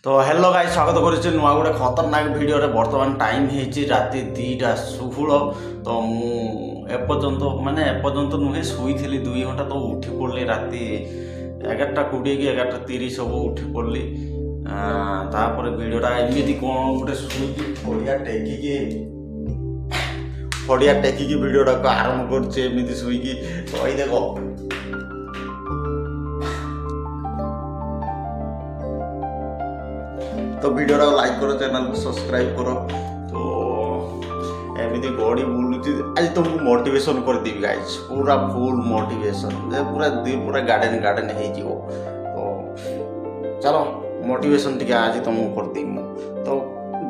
তো hello guys স্বাগত করছি নূয়া গোটে খতরনাক ভিডিওরে। বর্তমান টাইম হয়েছে রাতে 2টা 16। তো মু এপর্যন্ত নুহে শুইলি 2 ঘন্টা। তো উঠি পড়লি রাতে 11:20 কি 11:30 সবু উঠি পড়লি। তারপরে ভিডিওটা এমিতি কোণ গোটে শুইকি ফড়িয়া টেকিকি ভিডিওটাকে আরম্ভ করছে এমিতি শুইকি। তো এই দেখো तो वीडियो लाइक करो, चैनल को सब्सक्राइब करो। तो एमती गड़ी बुलूची आज तुमको मोटिवेशन कर देवी गाइज, पूरा फुल मोटिवेशन पूरा पूरा गार्डन गार्डन हो। तो चलो मोटिवेशन टी आज तुमको कर देवी। तो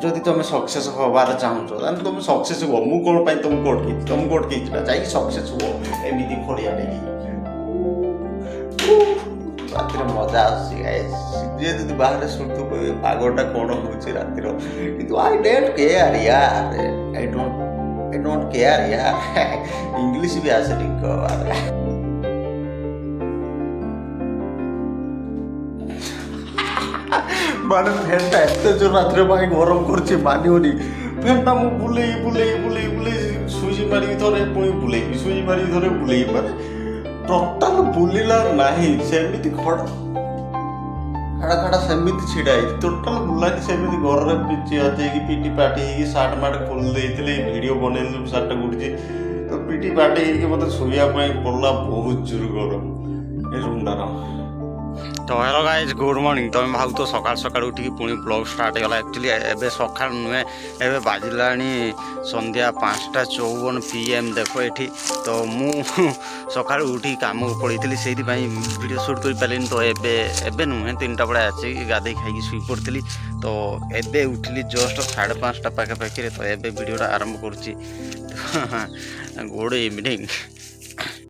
जदि तुम सक्सेस हबार चाहूच ताहले तुम सक्सेस हो। मु कौन पाई तुमको अटकी जाए सक्सेस हो एमती फड़िया टेकी रातिर मजा आसी बाहर शुणु पागटा कौन हो रातिर कि आई डोंट केयर यार, आई डोंट केयर यार। इंग्लिश भी आसे माने फैनटा एत जो रात्र गरम कर मानिवनी। फैनटा मु बुले सुइच मारिक थोड़े पुणी बुले सुइच मारिक थोड़े बुले माने टोटाल बुलिला नहीं सेमिति खड़ा सेमिति छिड़ा टोटाल बुलानी सेमिति घर चेयर पिटी पाटी सार्ट मार्ट खोल देते वीडियो बनैलु सार्ट गुड़ी। तो पिटी पाटी मतलब शोया पड़ा बहुत जोर गरम ए रूमटार। तो हेलो गाइज गुड मॉर्निंग। तुम भाव तो सकाल सकाल उठिकी पुणी ब्लॉग स्टार्ट होगा। एक्चुअली एवं सका नुहे एवं बाजिला संध्या 5:54 PM देखो ये। तो मु सका उठी कम को पड़ी थी से वीडियो शूट कर पारे। तो एबे नुहे 3टा बड़े आसी गाधे खाई शुई पड़ी। तो एबे उठिली जस्ट 5:30 पाखापाखि। तो एबे वीडियोटा आरंभ कर गुड इवनिंग।